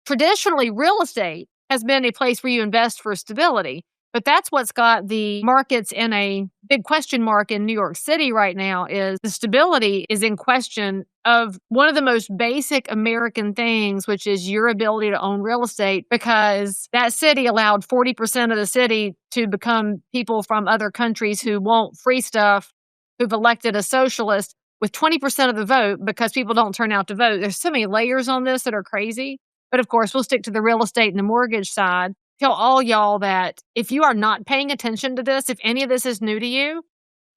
traditionally, real estate has been a place where you invest for stability. But that's what's got the markets in a big question mark in New York City right now is the stability is in question of one of the most basic American things, which is your ability to own real estate, because that city allowed 40% of the city to become people from other countries who want free stuff, who've elected a socialist with 20% of the vote because people don't turn out to vote. There's so many layers on this that are crazy. But of course, we'll stick to the real estate and the mortgage side. Tell all y'all that if you are not paying attention to this, if any of this is new to you,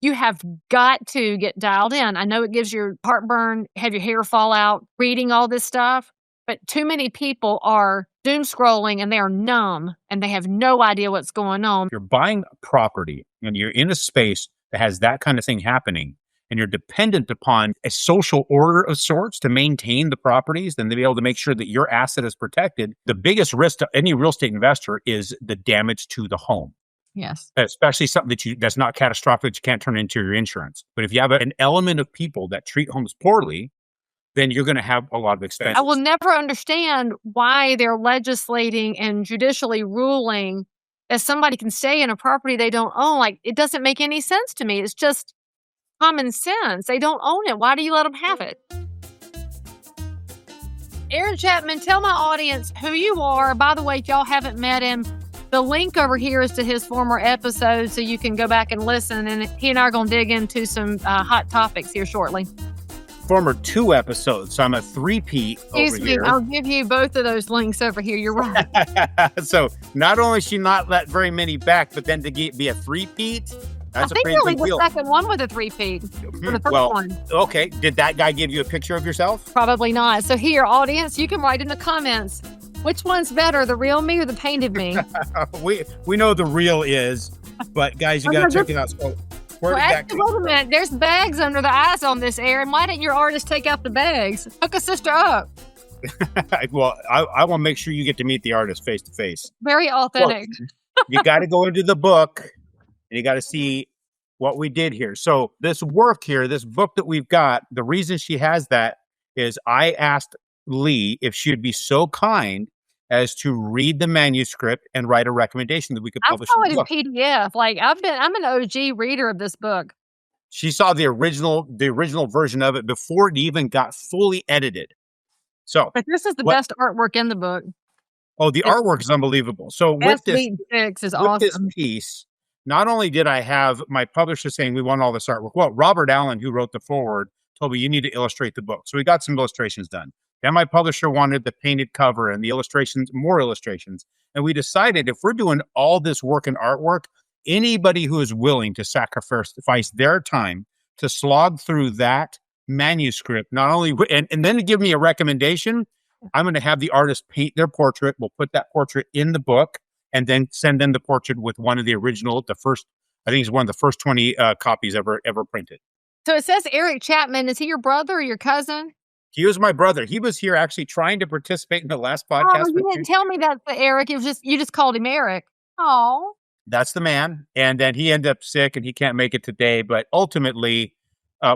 you have got to get dialed in. I know it gives you heartburn, have your hair fall out, reading all this stuff, but too many people are doom scrolling and they are numb and they have no idea what's going on. You're buying property and you're in a space that has that kind of thing happening, and you're dependent upon a social order of sorts to maintain the properties and to be able to make sure that your asset is protected. The biggest risk to any real estate investor is the damage to the home. Yes. Especially something that's not catastrophic, that you can't turn into your insurance. But if you have an element of people that treat homes poorly, then you're going to have a lot of expenses. I will never understand why they're legislating and judicially ruling that somebody can stay in a property they don't own. Like, it doesn't make any sense to me. It's just common sense. They don't own it. Why do you let them have it? Aaron Chapman, tell my audience who you are. By the way, if y'all haven't met him, the link over here is to his former episodes, so you can go back and listen. And he and I are going to dig into some hot topics here shortly. Former 2 episodes, so I'm a three-peat over here. I'll give you both of those links over here. You're right. So not only she not let very many back, but then to be a three-peat. I think really the second one with a 3-peat for the first one. Okay. Did that guy give you a picture of yourself? Probably not. So here, audience, you can write in the comments, which one's better, the real me or the painted me? we know the real is, but guys, you got to check it out. So wait a minute. There's bags under the eyes on this, Aaron. Why didn't your artist take out the bags? Hook a sister up. Well, I want to make sure you get to meet the artist face to face. Very authentic. Well, you got to go into the book. And you got to see what we did here. So this work here, this book that we've got, the reason she has that is I asked Leigh if she would be so kind as to read the manuscript and write a recommendation that we could publish. I saw it in PDF. Like I'm an OG reader of this book. She saw the original version of it before it even got fully edited. So, but this is the best artwork in the book. Oh, the artwork is unbelievable. So with this piece, not only did I have my publisher saying, we want all this artwork. Well, Robert Allen, who wrote the foreword, told me you need to illustrate the book. So we got some illustrations done. Then my publisher wanted the painted cover and the illustrations, more illustrations. And we decided if we're doing all this work and artwork, anybody who is willing to sacrifice their time to slog through that manuscript, not only, and then to give me a recommendation, I'm going to have the artist paint their portrait. We'll put that portrait in the book, and then send them the portrait with one of the original, I think it's one of the first 20 copies ever printed. So it says Eric Chapman. Is he your brother or your cousin? He was my brother. He was here actually trying to participate in the last podcast. Oh, you didn't tell me that, Eric. It was you just called him Eric. Oh. That's the man. And then he ended up sick and he can't make it today. But ultimately,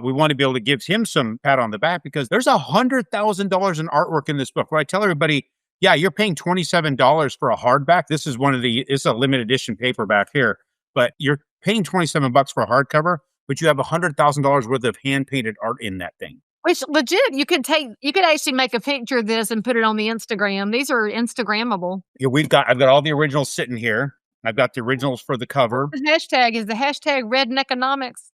we want to be able to give him some pat on the back because there's $100,000 in artwork in this book. Where I tell everybody, yeah, you're paying $27 for a hardback. This is it's a limited edition paperback here, but you're paying $27 for a hardcover, but you have $100,000 worth of hand painted art in that thing. Which legit, you could actually make a picture of this and put it on the Instagram. These are Instagrammable. Yeah, I've got all the originals sitting here. I've got the originals for the cover. The hashtag is the hashtag Redneckonomics.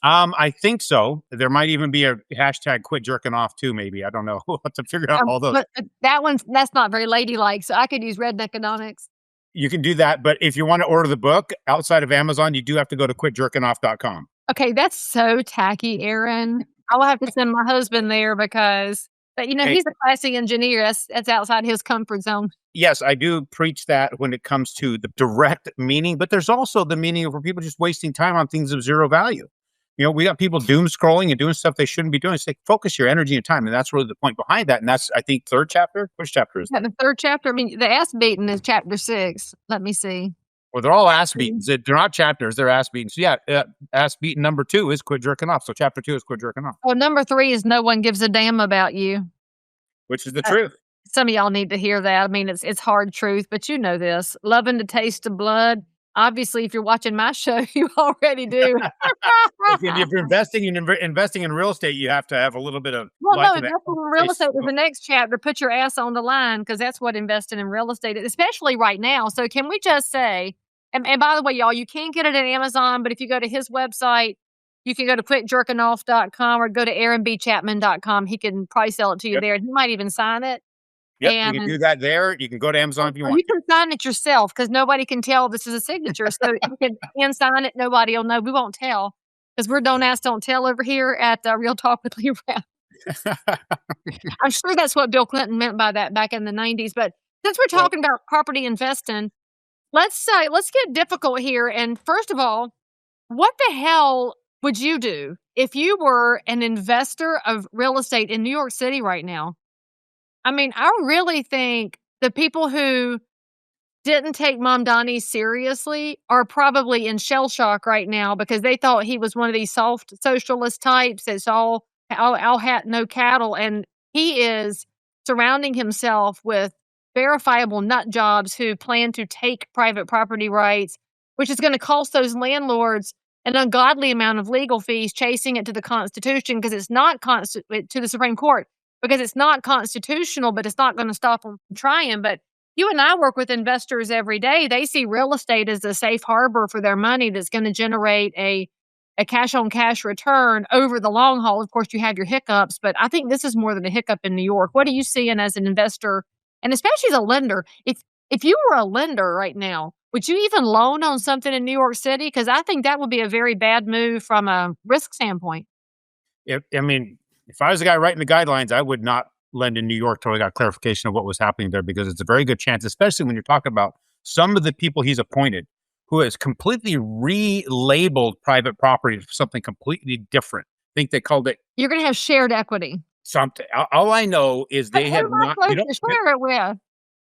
I think so. There might even be a hashtag quit jerking off too, maybe. I don't know. We'll have to figure out all those. But that's not very ladylike, so I could use Redneckonomics. You can do that, but if you want to order the book outside of Amazon, you do have to go to quitjerkingoff.com. Okay, that's so tacky, Aaron. I will have to send my husband there because, he's a classy engineer. That's outside his comfort zone. Yes, I do preach that when it comes to the direct meaning, but there's also the meaning for people just wasting time on things of zero value. We got people doom scrolling and doing stuff they shouldn't be doing. It's like, focus your energy and time. And that's really the point behind that. And that's, I think, third chapter. Which chapter is that? The third chapter. I mean, the ass beating is chapter 6. Let me see. Well, they're all ass beatings. They're not chapters. They're ass beatings. So yeah, ass beating number 2 is quit jerking off. So chapter 2 is quit jerking off. Oh, number 3 is no one gives a damn about you. Which is the truth. some of y'all need to hear that. I mean, it's hard truth, but you know this. Loving the taste of blood. Obviously, if you're watching my show, you already do. If you're investing in real estate, you have to have a little bit of investing in real estate is the next chapter. Put your ass on the line, because that's what investing in real estate is, especially right now. So can we just say, and by the way, y'all, you can get it at Amazon, but if you go to his website, you can go to quickjerkinoff.com or go to aaronbchapman.com. He can probably sell it to you there, and he might even sign it. Yep, you can do that there. You can go to Amazon if you want. You can sign it yourself, because nobody can tell this is a signature. So you can sign it. Nobody will know. We won't tell, because we're don't ask, don't tell over here at Real Talk with Leigh. I'm sure that's what Bill Clinton meant by that back in the 90s. But since we're talking about property investing, let's get difficult here. And first of all, what the hell would you do if you were an investor of real estate in New York City right now? I mean, I really think the people who didn't take Mamdani seriously are probably in shell shock right now, because they thought he was one of these soft socialist types that's all hat, no cattle. And he is surrounding himself with verifiable nut jobs who plan to take private property rights, which is going to cost those landlords an ungodly amount of legal fees, chasing it to the Constitution, because it's not to the Supreme Court, because it's not constitutional, but it's not going to stop them from trying. But you and I work with investors every day. They see real estate as a safe harbor for their money that's going to generate a cash-on-cash return over the long haul. Of course, you have your hiccups, but I think this is more than a hiccup in New York. What are you seeing as an investor, and especially as a lender? If you were a lender right now, would you even loan on something in New York City? Because I think that would be a very bad move from a risk standpoint. If I was the guy writing the guidelines, I would not lend in New York till I got clarification of what was happening there, because it's a very good chance, especially when you're talking about some of the people he's appointed who has completely relabeled private property for something completely different. I think they called it... You're going to have shared equity. Something. All I know is they have not... Share it with?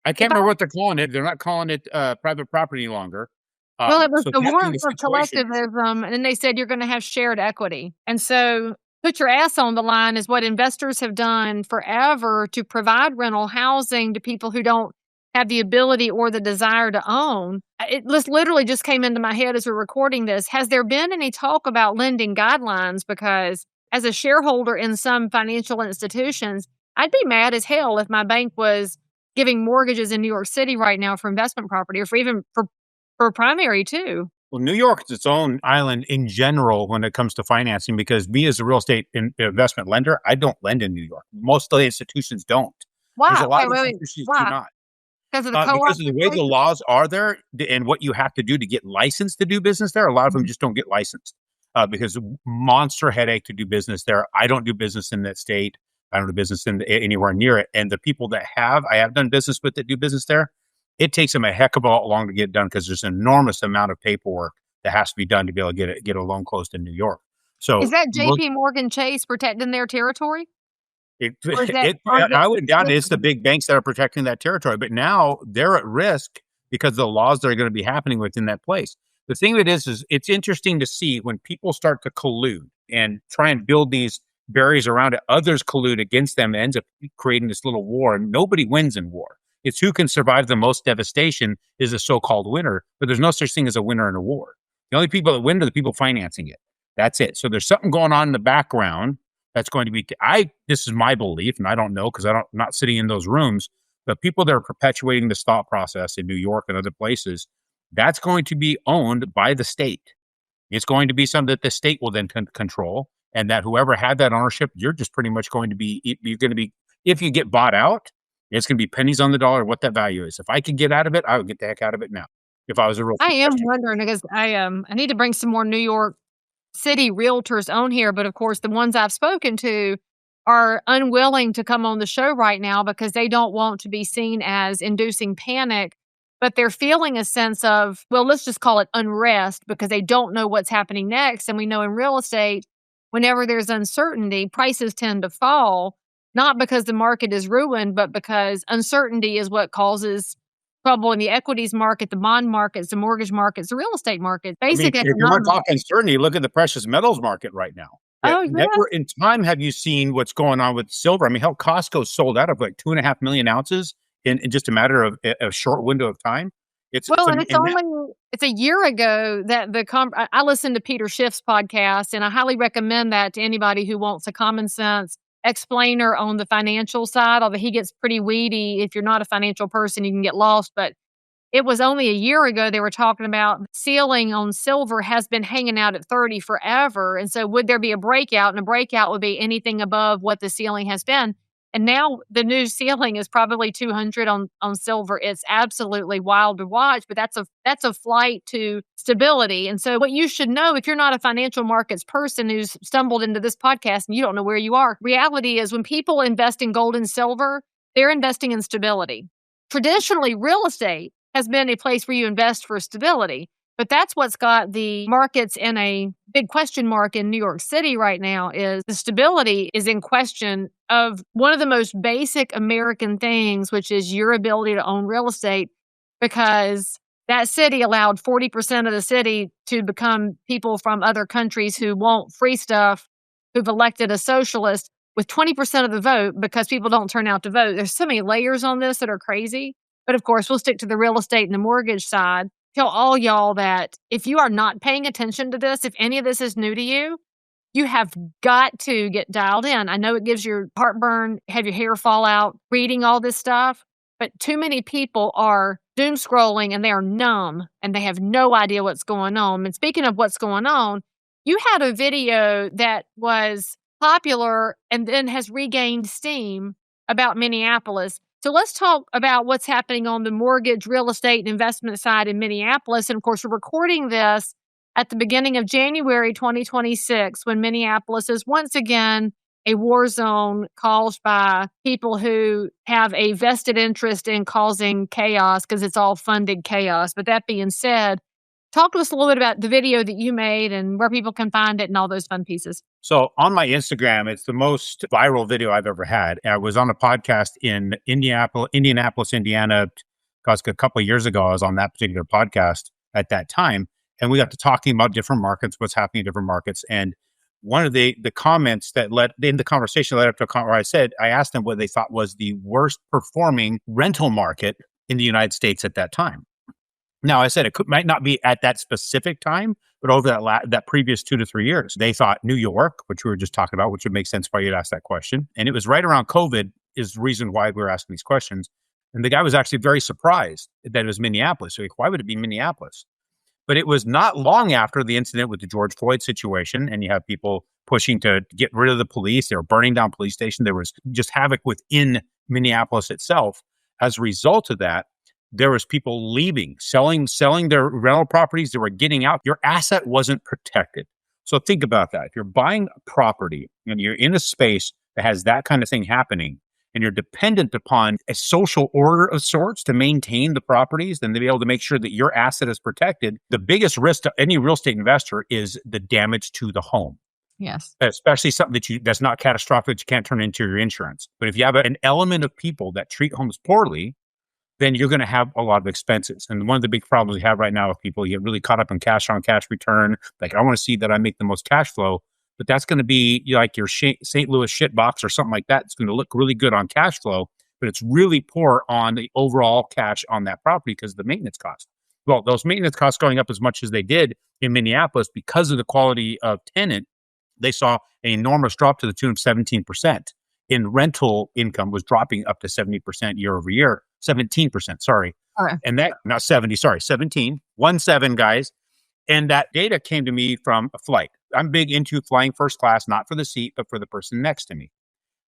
I can't remember what they're calling it. They're not calling it private property any longer. Well, it was the warrant for collectivism, and then they said you're going to have shared equity. And so put your ass on the line is what investors have done forever to provide rental housing to people who don't have the ability or the desire to own. It literally just came into my head as we're recording this. Has there been any talk about lending guidelines? Because as a shareholder in some financial institutions, I'd be mad as hell if my bank was giving mortgages in New York City right now for investment property, or for primary too. Well, New York is its own island in general when it comes to financing, because me as a real estate investment lender, I don't lend in New York. Most of the institutions don't. Why? There's a lot of institutions do not. Because of the way the laws are there and what you have to do to get licensed to do business there. A lot of them just don't get licensed because monster headache to do business there. I don't do business in that state. I don't do business anywhere near it. And the people that I have done business with that do business there, it takes them a heck of a lot long to get done, because there's an enormous amount of paperwork that has to be done to be able to get a loan closed in New York. So is that JP Morgan Chase protecting their territory? I would doubt it's the big banks that are protecting that territory, but now they're at risk because of the laws that are going to be happening within that place. The thing that is it's interesting to see when people start to collude and try and build these barriers around it. Others collude against them, and ends up creating this little war, and nobody wins in war. It's who can survive the most devastation is a so-called winner, but there's no such thing as a winner in a war. The only people that win are the people financing it. That's it. So there's something going on in the background that's going to be, this is my belief, and I don't know because I'm not sitting in those rooms, but people that are perpetuating this thought process in New York and other places, that's going to be owned by the state. It's going to be something that the state will then control, and that whoever had that ownership, you're just pretty much going to be, if you get bought out, it's going to be pennies on the dollar what that value is. If I could get out of it, I would get the heck out of it now. If I was a real, I am wondering, because I need to bring some more New York City realtors on here, but of course the ones I've spoken to are unwilling to come on the show right now because they don't want to be seen as inducing panic, but they're feeling a sense of, well, let's just call it unrest, because they don't know what's happening next. And we know in real estate, whenever there's uncertainty, prices tend to fall, not because the market is ruined, but because uncertainty is what causes trouble in the equities market, the bond markets, the mortgage markets, the real estate market. Basically, if you want to talk uncertainty, look at the precious metals market right now. Oh, yeah. Never in time have you seen what's going on with silver. I mean, hell, Costco sold out of like 2.5 million ounces in just a matter of a short window of time. Well, and it's a year ago that I listened to Peter Schiff's podcast, and I highly recommend that to anybody who wants a common sense explainer on the financial side, although he gets pretty weedy. If you're not a financial person, you can get lost, but it was only a year ago they were talking about the ceiling on silver has been hanging out at 30 forever. And so would there be a breakout? And a breakout would be anything above what the ceiling has been. And now the new ceiling is probably 200 on silver. It's absolutely wild to watch, but that's a flight to stability. And so what you should know, if you're not a financial markets person who's stumbled into this podcast and you don't know where you are, reality is when people invest in gold and silver, they're investing in stability. Traditionally, real estate has been a place where you invest for stability. But that's what's got the markets in a big question mark in New York City right now is the stability is in question of one of the most basic American things, which is your ability to own real estate, because that city allowed 40% of the city to become people from other countries who want free stuff, who've elected a socialist with 20% of the vote because people don't turn out to vote. There's so many layers on this that are crazy. But of course, we'll stick to the real estate and the mortgage side. Tell all y'all that if you are not paying attention to this, if any of this is new to you, you have got to get dialed in. I know it gives you heartburn, have your hair fall out, reading all this stuff, but too many people are doom scrolling and they are numb and they have no idea what's going on. And speaking of what's going on, you had a video that was popular and then has regained steam about Minneapolis. So let's talk about what's happening on the mortgage, real estate, and investment side in Minneapolis. And of course, we're recording this at the beginning of January 2026, when Minneapolis is once again a war zone caused by people who have a vested interest in causing chaos because it's all funded chaos. But that being said, talk to us a little bit about the video that you made and where people can find it and all those fun pieces. So on my Instagram, it's the most viral video I've ever had. I was on a podcast in Indianapolis, Indiana, because a couple of years ago, I was on that particular podcast at that time. And we got to talking about different markets, what's happening in different markets. And one of the comments that led in the conversation led up to a comment where I asked them what they thought was the worst performing rental market in the United States at that time. Now, I said might not be at that specific time, but over that previous 2 to 3 years, they thought New York, which we were just talking about, which would make sense why you'd ask that question. And it was right around COVID is the reason why we were asking these questions. And the guy was actually very surprised that it was Minneapolis. So like, why would it be Minneapolis? But it was not long after the incident with the George Floyd situation, and you have people pushing to get rid of the police. They were burning down police stations. There was just havoc within Minneapolis itself. As a result of that, there was people leaving, selling their rental properties. They were getting out. Your asset wasn't protected. So think about that. If you're buying a property and you're in a space that has that kind of thing happening, and you're dependent upon a social order of sorts to maintain the properties, then to be able to make sure that your asset is protected, the biggest risk to any real estate investor is the damage to the home. Yes. Especially something that's not catastrophic, that you can't turn into your insurance. But if you have an element of people that treat homes poorly, then you're going to have a lot of expenses. And one of the big problems we have right now with people, you get really caught up in cash on cash return. Like, I want to see that I make the most cash flow, but that's going to be like your St. Louis shit box or something like that. It's going to look really good on cash flow, but it's really poor on the overall cash on that property because of the maintenance cost. Well, those maintenance costs going up as much as they did in Minneapolis because of the quality of tenant, they saw an enormous drop to the tune of 17%. In rental income was dropping up to 70% year over year. 17%, sorry. Okay. And that, not 70, sorry, 17, 17, guys. And that data came to me from a flight. I'm big into flying first class, not for the seat, but for the person next to me.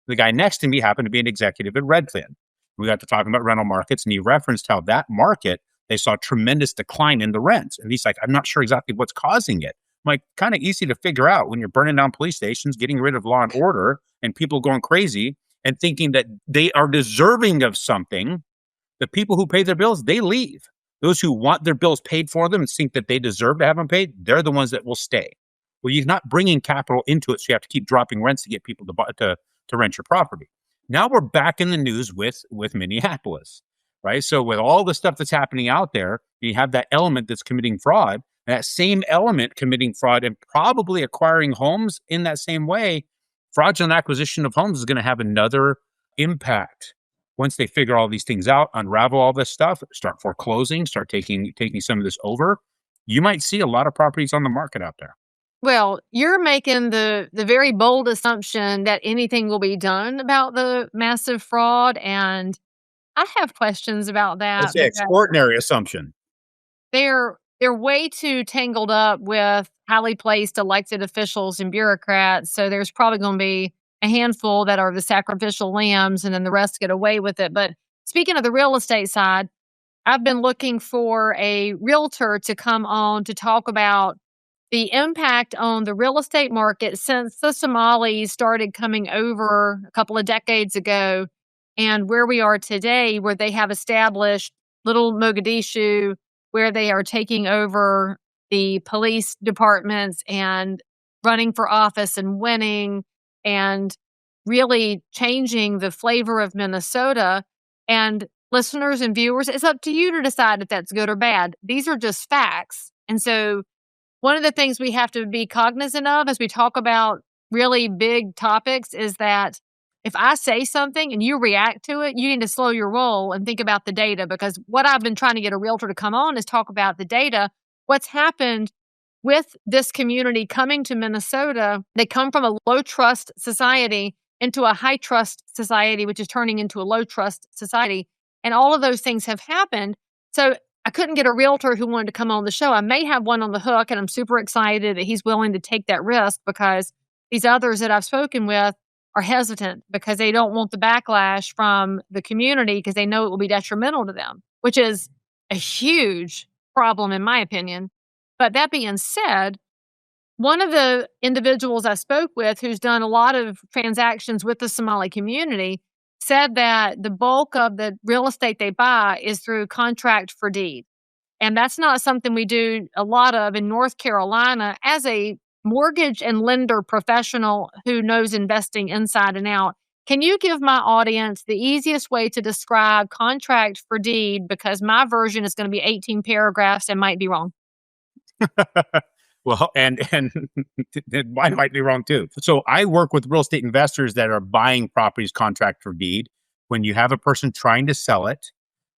The guy next to me happened to be an executive at Redfin. We got to talking about rental markets, and he referenced how that market, they saw tremendous decline in the rents. And he's like, I'm not sure exactly what's causing it. I'm like, kind of easy to figure out when you're burning down police stations, getting rid of law and order, and people going crazy and thinking that they are deserving of something. The people who pay their bills, they leave. Those who want their bills paid for them and think that they deserve to have them paid, they're the ones that will stay. Well, you're not bringing capital into it, so you have to keep dropping rents to get people to rent your property. Now we're back in the news with Minneapolis, right? So with all the stuff that's happening out there, you have that element that's committing fraud. That same element, committing fraud and probably acquiring homes in that same way, fraudulent acquisition of homes is going to have another impact. Once they figure all these things out, unravel all this stuff, start foreclosing, start taking some of this over, you might see a lot of properties on the market out there. Well, you're making the very bold assumption that anything will be done about the massive fraud, and I have questions about that. It's an extraordinary assumption. They're way too tangled up with highly placed elected officials and bureaucrats, so there's probably gonna be a handful that are the sacrificial lambs, and then the rest get away with it. But speaking of the real estate side, I've been looking for a realtor to come on to talk about the impact on the real estate market since the Somalis started coming over a couple of decades ago, and where we are today, where they have established little Mogadishu, where they are taking over the police departments and running for office and winning and really changing the flavor of Minnesota. And listeners and viewers, it's up to you to decide if that's good or bad. These are just facts. And so one of the things we have to be cognizant of as we talk about really big topics is that if I say something and you react to it, you need to slow your roll and think about the data, because what I've been trying to get a realtor to come on is talk about the data. What's happened with this community coming to Minnesota? They come from a low trust society into a high trust society, which is turning into a low trust society. And all of those things have happened. So I couldn't get a realtor who wanted to come on the show. I may have one on the hook, and I'm super excited that he's willing to take that risk, because these others that I've spoken with are hesitant because they don't want the backlash from the community because they know it will be detrimental to them, which is a huge problem in my opinion. But that being said, one of the individuals I spoke with who's done a lot of transactions with the Somali community said that the bulk of the real estate they buy is through contract for deed. And that's not something we do a lot of in North Carolina. As a mortgage and lender professional who knows investing inside and out, can you give my audience the easiest way to describe contract for deed? Because my version is going to be 18 paragraphs and might be wrong. Well, and mine might be wrong too. So I work with real estate investors that are buying properties contract for deed. When you have a person trying to sell it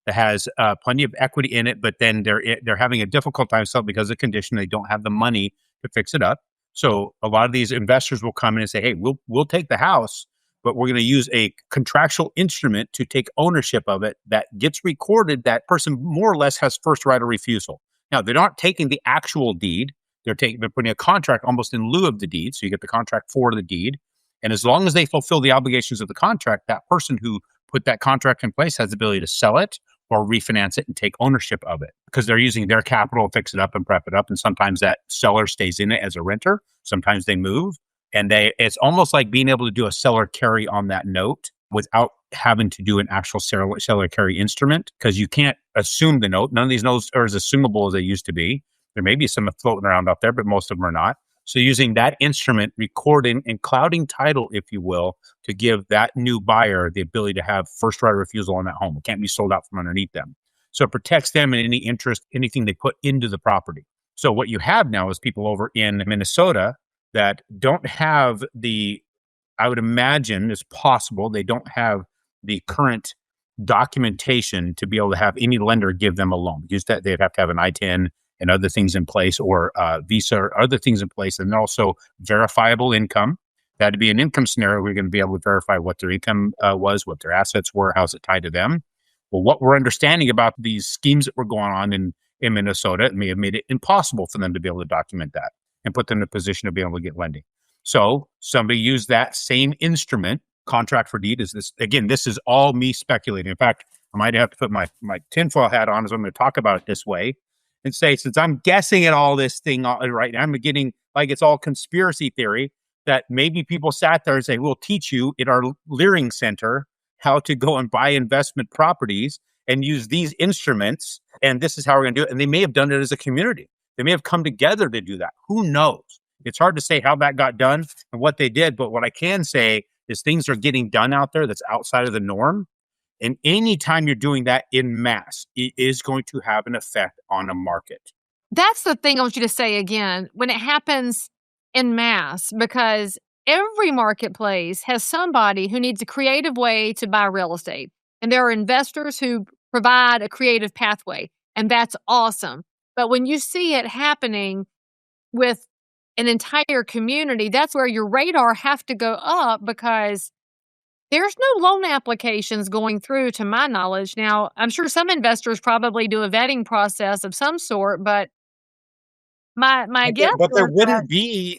that has plenty of equity in it, but then they're having a difficult time selling because of condition, they don't have the money to fix it up. So a lot of these investors will come in and say, "Hey, we'll take the house, but we're going to use a contractual instrument to take ownership of it that gets recorded. That person more or less has first right of refusal." Now they're not taking the actual deed. They're putting a contract almost in lieu of the deed. So you get the contract for the deed. And as long as they fulfill the obligations of the contract, that person who put that contract in place has the ability to sell it or refinance it and take ownership of it, because they're using their capital to fix it up and prep it up. And sometimes that seller stays in it as a renter. Sometimes they move. And it's almost like being able to do a seller carry on that note without having to do an actual seller carry instrument, because you can't assume the note. None of these notes are as assumable as they used to be. There may be some floating around out there, but most of them are not. So using that instrument, recording and clouding title, if you will, to give that new buyer the ability to have first right of refusal on that home. It can't be sold out from underneath them. So it protects them and any interest, anything they put into the property. So what you have now is people over in Minnesota that don't have I would imagine it's possible, they don't have the current documentation to be able to have any lender give them a loan. Just that they'd have to have an I-10 and other things in place, or visa or other things in place, and also verifiable income. That'd be an income scenario. We're going to be able to verify what their income was, what their assets were, how's it tied to them. Well, what we're understanding about these schemes that were going on in Minnesota, it may have made it impossible for them to be able to document that and put them in a position to be able to get lending. So somebody used that same instrument, contract for deed. Is this, again, this is all me speculating. In fact, I might have to put my tinfoil hat on as I'm going to talk about it this way and say, since I'm guessing at all this thing right now, I'm getting like it's all conspiracy theory, that maybe people sat there and say, we'll teach you at our Leering Center how to go and buy investment properties and use these instruments. And this is how we're going to do it. And they may have done it as a community. They may have come together to do that. Who knows? It's hard to say how that got done and what they did. But what I can say is things are getting done out there that's outside of the norm. And anytime you're doing that in mass, it is going to have an effect on a market. That's the thing I want you to say again, when it happens en masse, because every marketplace has somebody who needs a creative way to buy real estate. And there are investors who provide a creative pathway, and that's awesome. But when you see it happening with an entire community, that's where your radar have to go up, because there's no loan applications going through, to my knowledge. Now, I'm sure some investors probably do a vetting process of some sort, but my guess But there is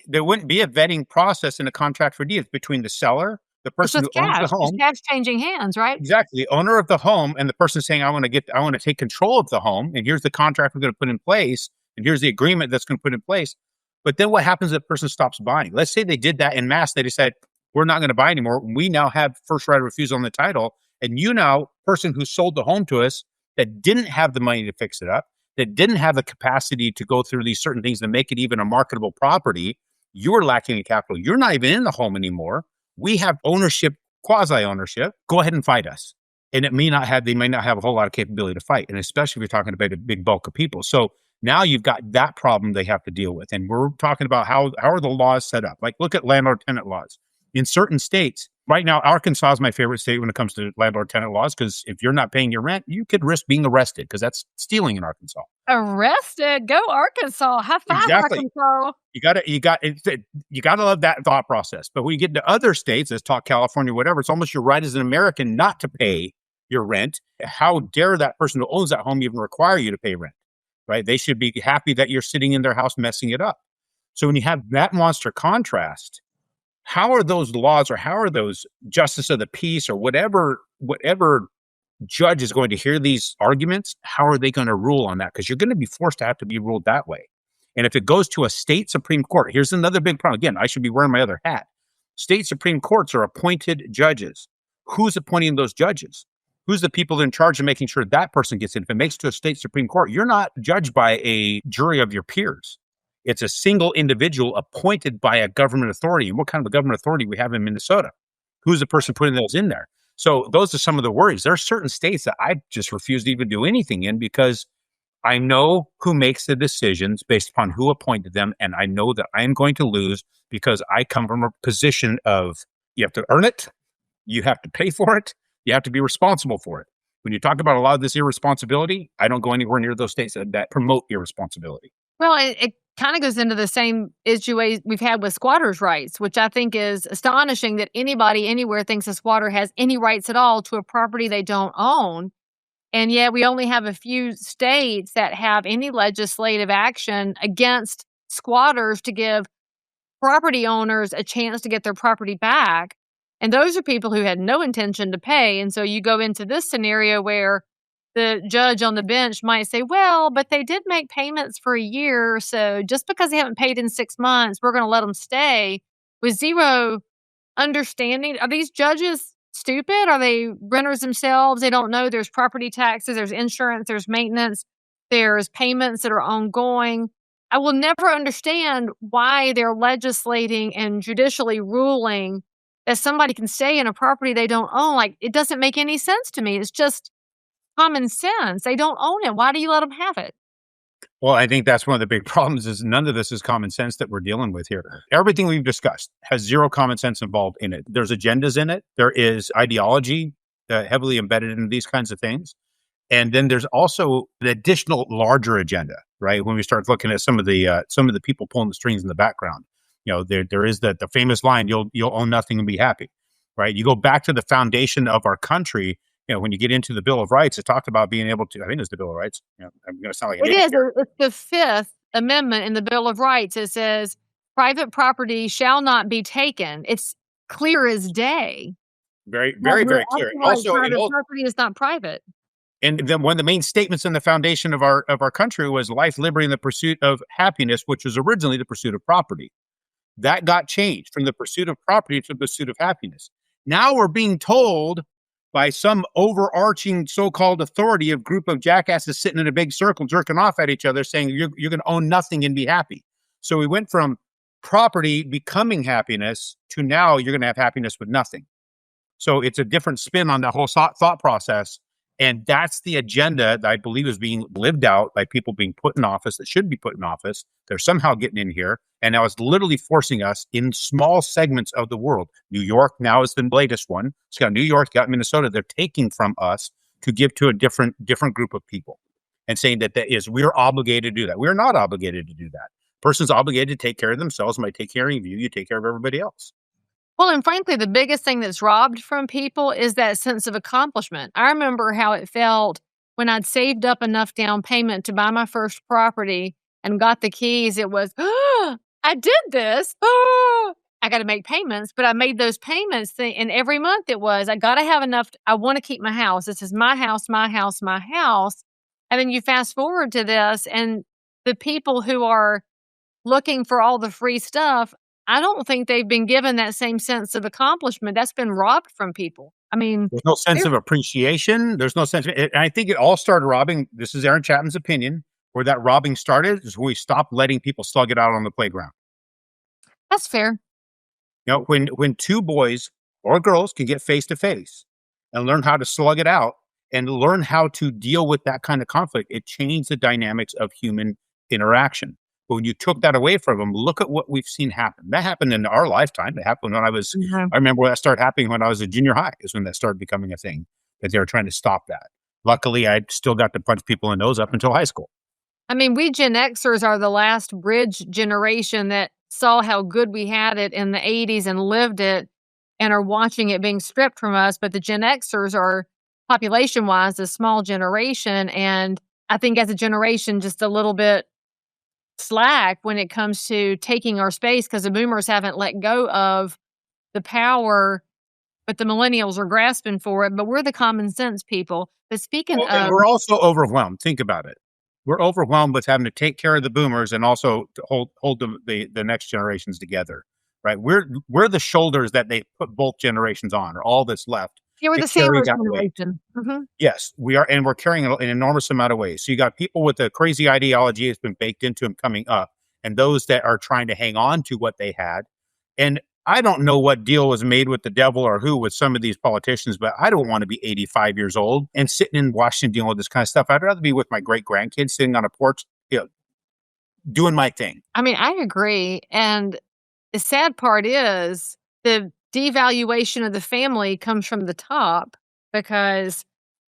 that wouldn't be a vetting process in a contract for deeds between the seller, the it's person just who owns the cash. There's home. cash changing hands, right? Exactly. The owner of the home and the person saying, I want to take control of the home. And here's the contract we're going to put in place. And here's the agreement that's going to put in place. But then what happens if the person stops buying? Let's say they did that in mass. They decide, we're not going to buy anymore. We now have first right of refusal on the title. And you now, person who sold the home to us that didn't have the money to fix it up, that didn't have the capacity to go through these certain things to make it even a marketable property, you're lacking in capital. You're not even in the home anymore. We have ownership, quasi-ownership. Go ahead and fight us. And they may not have a whole lot of capability to fight. And especially if you're talking about a big bulk of people. So now you've got that problem they have to deal with. And we're talking about how are the laws set up? Like, look at landlord-tenant laws. In certain states, right now, Arkansas is my favorite state when it comes to landlord-tenant laws, because if you're not paying your rent, you could risk being arrested, because that's stealing in Arkansas. Arrested? Go Arkansas. High five, Exactly. Arkansas. You gotta love that thought process. But when you get to other states, let's talk California, whatever, it's almost your right as an American not to pay your rent. How dare that person who owns that home even require you to pay rent, right? They should be happy that you're sitting in their house messing it up. So when you have that monster contrast, how are those laws, or how are those justice of the peace, or whatever judge is going to hear these arguments, how are they going to rule on that? Because you're going to be forced to have to be ruled that way. And if it goes to a state Supreme Court, here's another big problem. Again, I should be wearing my other hat. State Supreme Courts are appointed judges. Who's appointing those judges? Who's the people in charge of making sure that person gets in? If it makes it to a state Supreme Court, you're not judged by a jury of your peers. It's a single individual appointed by a government authority. And what kind of a government authority we have in Minnesota? Who's the person putting those in there? So those are some of the worries. There are certain states that I just refuse to even do anything in, because I know who makes the decisions based upon who appointed them. And I know that I am going to lose, because I come from a position of, you have to earn it, you have to pay for it, you have to be responsible for it. When you talk about a lot of this irresponsibility, I don't go anywhere near those states that promote irresponsibility. Well, it kind of goes into the same issue we've had with squatters' rights, which I think is astonishing that anybody anywhere thinks a squatter has any rights at all to a property they don't own. And yet we only have a few states that have any legislative action against squatters to give property owners a chance to get their property back. And those are people who had no intention to pay. And so you go into this scenario where the judge on the bench might say, well, but they did make payments for a year. So just because they haven't paid in 6 months, we're going to let them stay, with zero understanding. Are these judges stupid? Are they renters themselves? They don't know there's property taxes, there's insurance, there's maintenance, there's payments that are ongoing. I will never understand why they're legislating and judicially ruling that somebody can stay in a property they don't own. Like, it doesn't make any sense to me. It's just common sense. They don't own it. Why do you let them have it? Well, I think that's one of the big problems, is none of this is common sense that we're dealing with here. Everything we've discussed has zero common sense involved in it. There's agendas in it. There is ideology heavily embedded in these kinds of things. And then there's also an additional larger agenda, right? When we start looking at some of the people pulling the strings in the background, there is the famous line, you'll own nothing and be happy, right? You go back to the foundation of our country. When you get into the Bill of Rights, it talked about being able to, I think it's the Bill of Rights. I'm going to sound like it is. It's the Fifth Amendment in the Bill of Rights. It says private property shall not be taken. It's clear as day. Very, very, very clear. Also, property is not private. And then one of the main statements in the foundation of our country was life, liberty, and the pursuit of happiness, which was originally the pursuit of property. That got changed from the pursuit of property to the pursuit of happiness. Now we're being told by some overarching so-called authority, a group of jackasses sitting in a big circle jerking off at each other, saying you're going to own nothing and be happy. So we went from property becoming happiness to now you're going to have happiness with nothing. So it's a different spin on the whole thought process. And that's the agenda that I believe is being lived out by people being put in office that shouldn't be put in office. They're somehow getting in here. And now it's literally forcing us in small segments of the world. New York now is the latest one. It's got New York, got Minnesota. They're taking from us to give to a different group of people and saying that we're obligated to do that. We're not obligated to do that. Person's obligated to take care of themselves. By take care of you, you take care of everybody else. Well, and frankly, the biggest thing that's robbed from people is that sense of accomplishment. I remember how it felt when I'd saved up enough down payment to buy my first property and got the keys. It was, oh, I did this. Oh, I got to make payments, but I made those payments. And every month it was, I got to have enough. I want to keep my house. This is my house, my house, my house. And then you fast forward to this, and the people who are looking for all the free stuff, I don't think they've been given that same sense of accomplishment. That's been robbed from people. I mean, there's no sense of appreciation. There's no sense. And I think it all started robbing. This is Aaron Chapman's opinion. Where that robbing started is when we stopped letting people slug it out on the playground. That's fair. You know, when two boys or girls can get face to face and learn how to slug it out and learn how to deal with that kind of conflict, it changed the dynamics of human interaction. But when you took that away from them, look at what we've seen happen. That happened in our lifetime. It happened when I remember when that started happening when I was in junior high, is when that started becoming a thing, that they were trying to stop that. Luckily, I still got to punch people in the nose up until high school. I mean, we Gen Xers are the last bridge generation that saw how good we had it in the 80s and lived it and are watching it being stripped from us. But the Gen Xers are, population-wise, a small generation. And I think as a generation, just a little bit slack when it comes to taking our space, because the boomers haven't let go of the power, but the millennials are grasping for it. But we're the common sense people. But speaking of, we're also overwhelmed. Think about it. We're overwhelmed with having to take care of the boomers and also to hold the next generations together, right? We're the shoulders that they put both generations on, or all that's left. Yeah, we're the same generation. Mm-hmm. Yes, we are, and we're carrying an enormous amount of weight. So you got people with a crazy ideology that's been baked into them coming up, and those that are trying to hang on to what they had. And I don't know what deal was made with the devil or who with some of these politicians, but I don't want to be 85 years old and sitting in Washington dealing with this kind of stuff. I'd rather be with my great grandkids sitting on a porch, doing my thing. I mean, I agree. And the sad part is the devaluation of the family comes from the top, because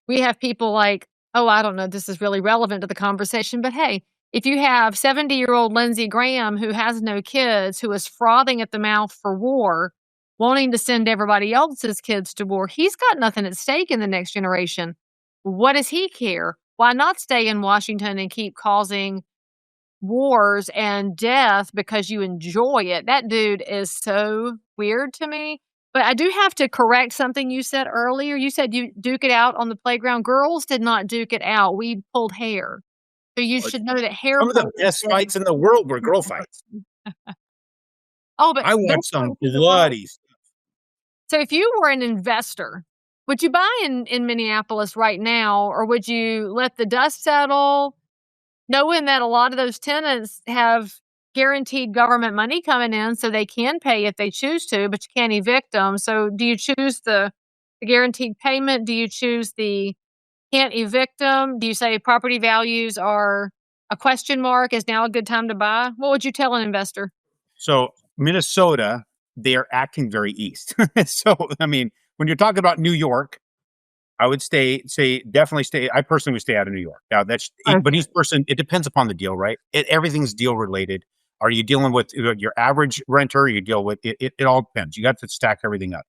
we have people like, oh, I don't know, this is really relevant to the conversation, but hey, if you have 70-year-old Lindsey Graham who has no kids, who is frothing at the mouth for war, wanting to send everybody else's kids to war, he's got nothing at stake in the next generation. What does he care? Why not stay in Washington and keep causing wars and death because you enjoy it? That dude is so weird to me. But I do have to correct something you said earlier. You said you duke it out on the playground. Girls did not duke it out. We pulled hair. So you should know that hair. Some of the best fights in the world were girl fights. Oh, but I want some bloody stuff. So if you were an investor, would you buy in Minneapolis right now, or would you let the dust settle, knowing that a lot of those tenants have guaranteed government money coming in so they can pay if they choose to, but you can't evict them? So do you choose the guaranteed payment? Do you choose the can't evict them? Do you say property values are a question mark? Is now a good time to buy? What would you tell an investor? So Minnesota, they are acting very east. So, I mean, when you're talking about New York, I would definitely stay. I personally would stay out of New York. Now but each person, it depends upon the deal, right? Everything's deal related. Are you dealing with your average renter? You deal with it. It all depends. You got to stack everything up.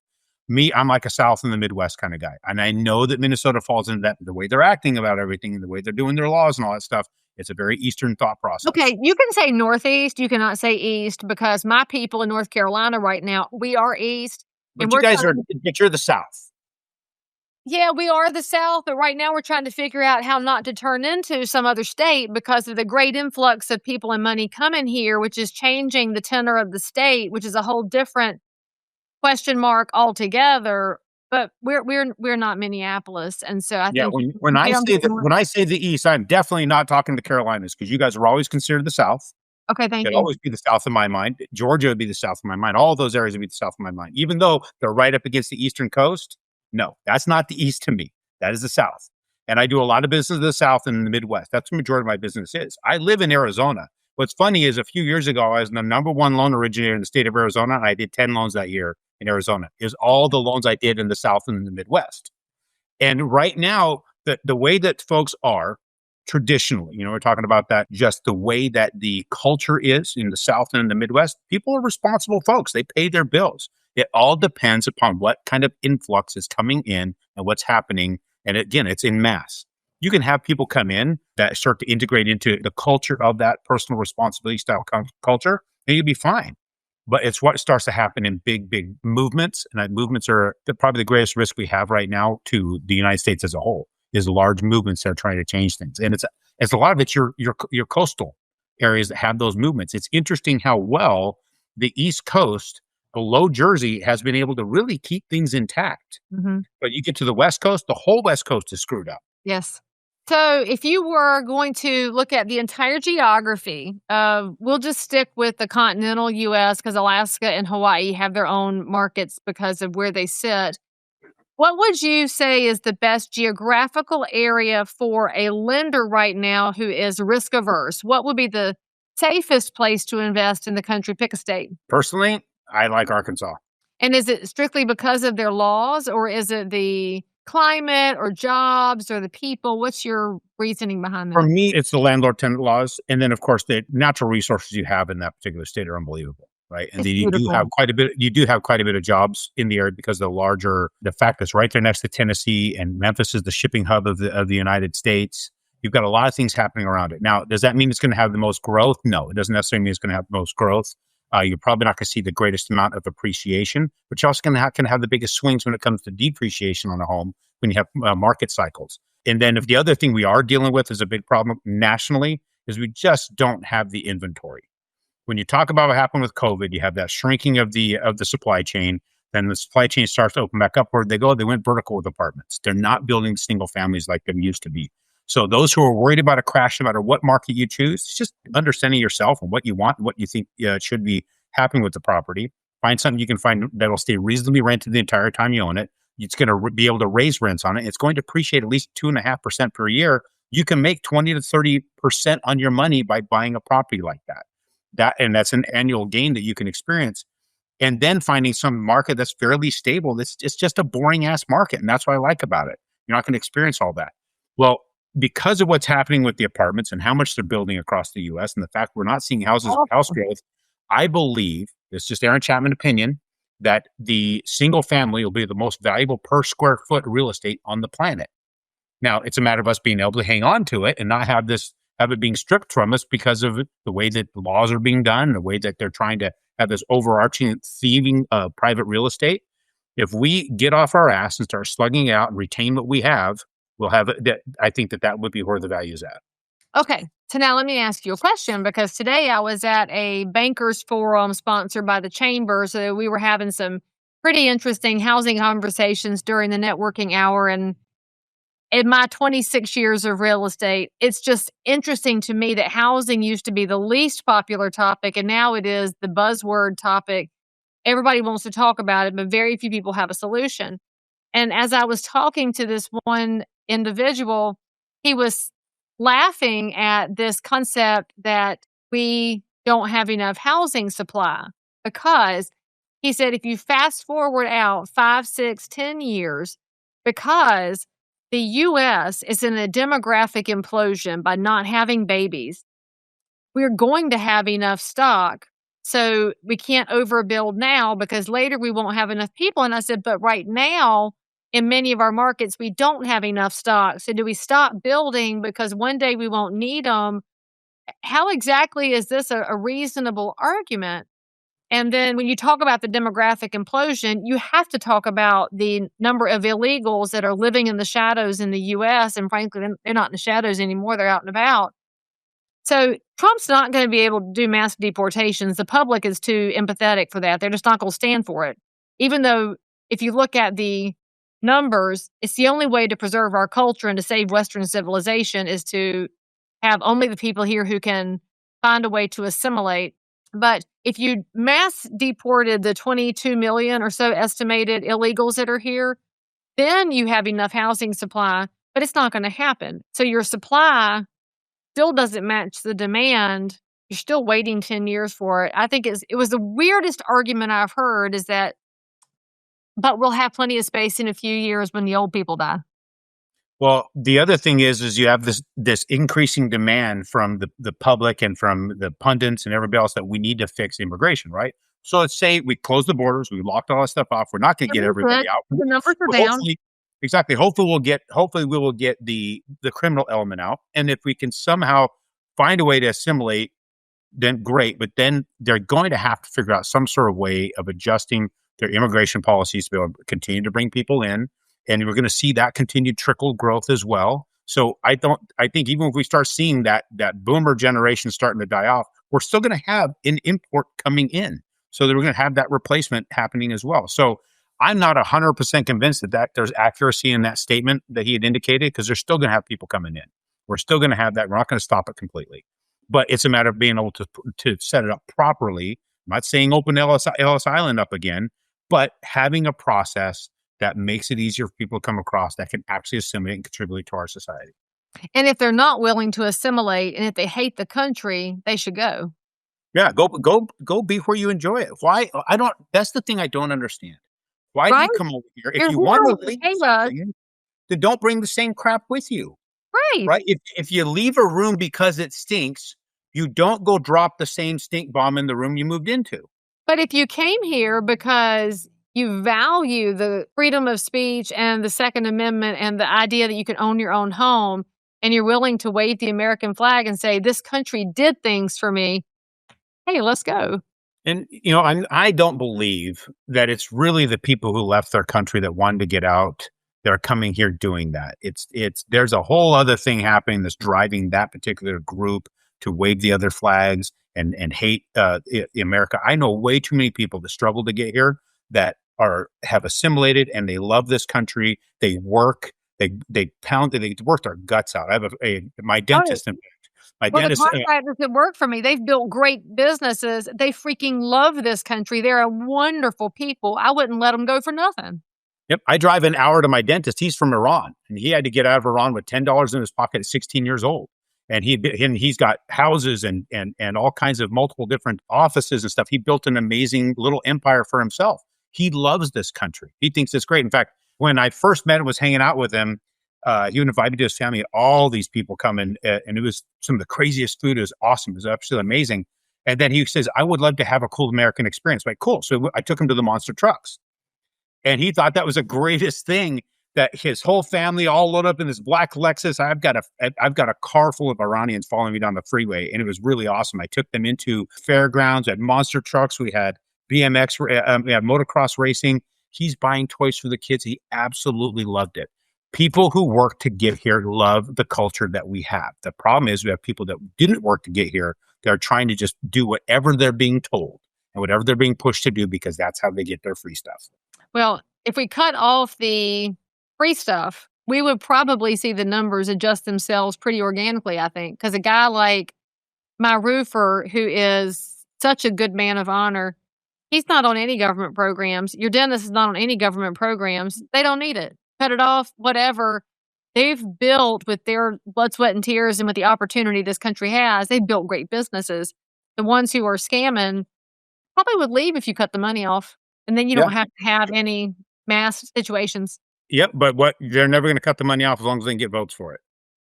Me, I'm like a South and the Midwest kind of guy. And I know that Minnesota falls into that, the way they're acting about everything and the way they're doing their laws and all that stuff. It's a very Eastern thought process. Okay, you can say Northeast. You cannot say East, because my people in North Carolina right now, we are East. But you're the South. Yeah, we are the South, but right now we're trying to figure out how not to turn into some other state because of the great influx of people and money coming here, which is changing the tenor of the state, which is a whole different question mark altogether. But we're not Minneapolis, and so I think when I say the East, I'm definitely not talking the Carolinas, because you guys are always considered the South. Okay, thank you. It'd always be the South of my mind. Georgia would be the South of my mind. All of those areas would be the South of my mind, even though they're right up against the Eastern coast. No, that's not the East to me. That is the South. And I do a lot of business in the South and in the Midwest. That's the majority of my business is. I live in Arizona. What's funny is a few years ago, I was the number one loan originator in the state of Arizona, and I did 10 loans that year in Arizona. It was all the loans I did in the South and in the Midwest. And right now, the way that folks are traditionally, we're talking about that, just the way that the culture is in the South and in the Midwest, people are responsible folks. They pay their bills. It all depends upon what kind of influx is coming in and what's happening. And again, it's in mass. You can have people come in that start to integrate into the culture of that personal responsibility style culture, and you'll be fine. But it's what starts to happen in big, big movements. And that movements are probably the greatest risk we have right now to the United States as a whole, is large movements that are trying to change things. And it's a lot of it's your coastal areas that have those movements. It's interesting how well the East Coast, below Jersey, has been able to really keep things intact. Mm-hmm. But you get to the West Coast, the whole West Coast is screwed up. Yes. So if you were going to look at the entire geography, we'll just stick with the continental U.S. because Alaska and Hawaii have their own markets because of where they sit. What would you say is the best geographical area for a lender right now who is risk averse? What would be the safest place to invest in the country? Pick a state. Personally, I like Arkansas. And is it strictly because of their laws, or is it the climate or jobs or the people? What's your reasoning behind that? For me, it's the landlord-tenant laws. And then, of course, the natural resources you have in that particular state are unbelievable. Right. And you do have quite a bit of jobs in the area because the fact that it's right there next to Tennessee, and Memphis is the shipping hub of the United States. You've got a lot of things happening around it. Now, does that mean it's going to have the most growth? No, it doesn't necessarily mean it's going to have the most growth. You're probably not going to see the greatest amount of appreciation, but you're also going to have the biggest swings when it comes to depreciation on a home when you have market cycles. And then if the other thing we are dealing with is a big problem nationally is we just don't have the inventory. When you talk about what happened with COVID, you have that shrinking of the supply chain. Then the supply chain starts to open back up. Where they go, they went vertical with apartments. They're not building single families like they used to be. So those who are worried about a crash, no matter what market you choose, it's just understanding yourself and what you want, and what you think should be happening with the property. Find something you can find that'll stay reasonably rented the entire time you own it. It's going to be able to raise rents on it. It's going to appreciate at least 2.5% per year. You can make 20 to 30% on your money by buying a property like that. That's an annual gain that you can experience. And then finding some market that's fairly stable. It's just a boring ass market. And that's what I like about it. You're not going to experience all that. Well, because of what's happening with the apartments and how much they're building across the US and the fact we're not seeing house growth, I believe, it's just Aaron Chapman opinion, that the single family will be the most valuable per square foot real estate on the planet. Now, it's a matter of us being able to hang on to it and not have it being stripped from us because of the way that laws are being done, the way that they're trying to have this overarching thieving private real estate. If we get off our ass and start slugging it out and retain what we have, we'll have it. I think that would be where the value is at. Okay. So now let me ask you a question, because today I was at a bankers forum sponsored by the chamber. So we were having some pretty interesting housing conversations during the networking hour. And in my 26 years of real estate, it's just interesting to me that housing used to be the least popular topic, and now it is the buzzword topic. Everybody wants to talk about it, but very few people have a solution. And as I was talking to this one individual, he was laughing at this concept that we don't have enough housing supply, because he said if you fast forward out 5, 6, 10 years, because the U.S. is in a demographic implosion by not having babies, we're going to have enough stock. So we can't overbuild now because later we won't have enough people. And I said, but right now, in many of our markets, we don't have enough stock. So do we stop building because one day we won't need them? How exactly is this a reasonable argument? And then when you talk about the demographic implosion, you have to talk about the number of illegals that are living in the shadows in the U.S. And frankly, they're not in the shadows anymore. They're out and about. So Trump's not going to be able to do mass deportations. The public is too empathetic for that. They're just not going to stand for it. Even though if you look at the numbers, it's the only way to preserve our culture and to save Western civilization is to have only the people here who can find a way to assimilate. But if you mass deported the 22 million or so estimated illegals that are here, then you have enough housing supply but it's not going to happen. So your supply still doesn't match the demand. You're still waiting 10 years for it. I think it was the weirdest argument I've heard is that, but we'll have plenty of space in a few years when the old people die. Well, the other thing is you have this increasing demand from the public and from the pundits and everybody else that we need to fix immigration, right? So let's say we close the borders, we locked all that stuff off. We're not going to get everybody out. The numbers are down. Exactly. Hopefully we will get the criminal element out. And if we can somehow find a way to assimilate, then great. But then they're going to have to figure out some sort of way of adjusting their immigration policies to be able to continue to bring people in. And we're going to see that continued trickle growth as well. So I think even if we start seeing that boomer generation starting to die off, we're still going to have an import coming in. So that we're going to have that replacement happening as well. So I'm not 100% convinced that there's accuracy in that statement that he had indicated, because they're still going to have people coming in. We're still going to have that. We're not going to stop it completely. But it's a matter of being able to set it up properly. I'm not saying open Ellis Island up again, but having a process that makes it easier for people to come across that can actually assimilate and contribute to our society. And if they're not willing to assimilate, and if they hate the country, they should go. Yeah, go be where you enjoy it. Why? That's the thing I don't understand. Why do you come over here? If you want to leave something, then don't bring the same crap with you. Right? If you leave a room because it stinks, you don't go drop the same stink bomb in the room you moved into. But if you came here because you value the freedom of speech and the Second Amendment and the idea that you can own your own home, and you're willing to wave the American flag and say, this country did things for me, hey, let's go. And, I don't believe that it's really the people who left their country that wanted to get out that are coming here doing that. There's a whole other thing happening that's driving that particular group to wave the other flags and hate America. I know way too many people that struggle to get here that have assimilated, and they love this country. They work, they work their guts out. I have my dentist and the contractors that work for me, they've built great businesses. They freaking love this country. They're a wonderful people. I wouldn't let them go for nothing. Yep. I drive an hour to my dentist. He's from Iran, and he had to get out of Iran with $10 in his pocket at 16 years old. And he's got houses and all kinds of multiple different offices and stuff. He built an amazing little empire for himself. He loves this country. He thinks it's great. In fact, when I first met him, was hanging out with him, he invited to his family. All these people come in, and it was some of the craziest food. It was awesome. It was absolutely amazing. And then he says, I would love to have a cool American experience. Like, cool. So I took him to the monster trucks. And he thought that was the greatest thing, that his whole family all loaded up in this black Lexus. I've got a car full of Iranians following me down the freeway. And it was really awesome. I took them into fairgrounds, at monster trucks. We had BMX, we had motocross racing. He's buying toys for the kids. He absolutely loved it. People who work to get here love the culture that we have. The problem is we have people that didn't work to get here. They're trying to just do whatever they're being told and whatever they're being pushed to do, because that's how they get their free stuff. Well, if we cut off the free stuff, we would probably see the numbers adjust themselves pretty organically, I think. Because a guy like my roofer, who is such a good man of honor, he's not on any government programs. Your dentist is not on any government programs. They don't need it. Cut it off, whatever. They've built, with their blood, sweat, and tears, and with the opportunity this country has, they've built great businesses. The ones who are scamming probably would leave if you cut the money off. And then you don't have to have any mass situations. Yep, but they're never going to cut the money off as long as they can get votes for it.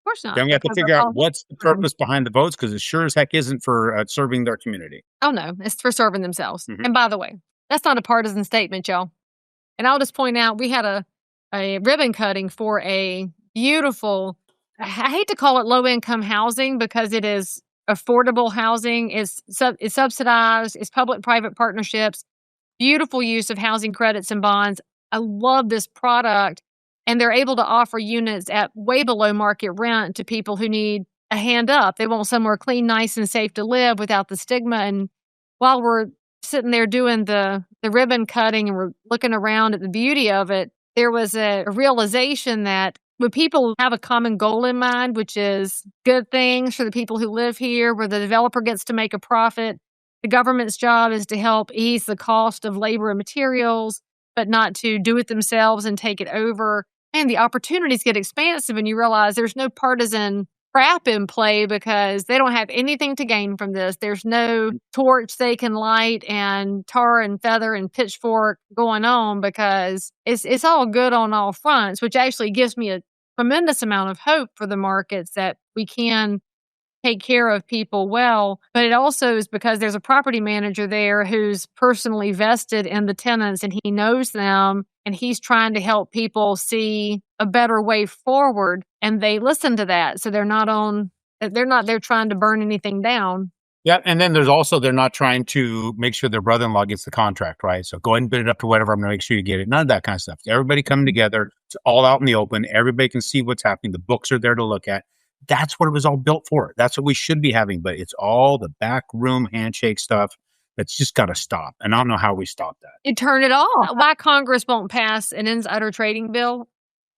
Of course not. Then we have to figure out what's the purpose behind the votes, because it sure as heck isn't for serving their community. Oh, no. It's for serving themselves. Mm-hmm. And by the way, that's not a partisan statement, y'all. And I'll just point out, we had a ribbon cutting for a beautiful, I hate to call it low-income housing because it is affordable housing. It's subsidized. It's public-private partnerships. Beautiful use of housing credits and bonds. I love this product. And they're able to offer units at way below market rent to people who need a hand up. They want somewhere clean, nice, and safe to live without the stigma. And while we're sitting there doing the ribbon cutting and we're looking around at the beauty of it, there was a realization that when people have a common goal in mind, which is good things for the people who live here, where the developer gets to make a profit, the government's job is to help ease the cost of labor and materials, but not to do it themselves and take it over. And the opportunities get expansive and you realize there's no partisan crap in play because they don't have anything to gain from this. There's no torch they can light and tar and feather and pitchfork going on because it's all good on all fronts, which actually gives me a tremendous amount of hope for the markets that we can take care of people well. But it also is because there's a property manager there who's personally vested in the tenants and he knows them and he's trying to help people see a better way forward. And they listen to that. So they're not there trying to burn anything down. Yeah. And then there's also, they're not trying to make sure their brother-in-law gets the contract, right? So go ahead and bid it up to whatever. I'm going to make sure you get it. None of that kind of stuff. Everybody coming together. It's all out in the open. Everybody can see what's happening. The books are there to look at. That's what it was all built for. That's what we should be having. But it's all the backroom handshake stuff that's just got to stop. And I don't know how we stop that. You turn it off. Why Congress won't pass an insider trading bill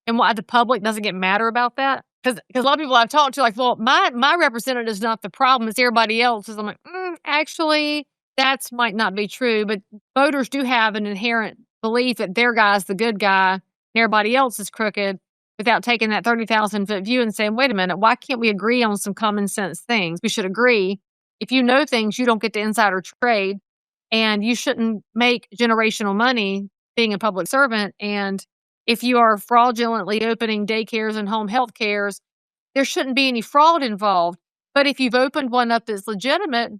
and why the public doesn't get madder about that? Because a lot of people I've talked to like, well, my representative is not the problem. It's everybody else's. I'm like, actually, that might not be true. But voters do have an inherent belief that their guy's the good guy and everybody else is crooked, without taking that 30,000-foot view and saying, wait a minute, why can't we agree on some common sense things? We should agree. If you know things, you don't get to insider trade, and you shouldn't make generational money being a public servant. And if you are fraudulently opening daycares and home health cares, there shouldn't be any fraud involved. But if you've opened one up that's legitimate,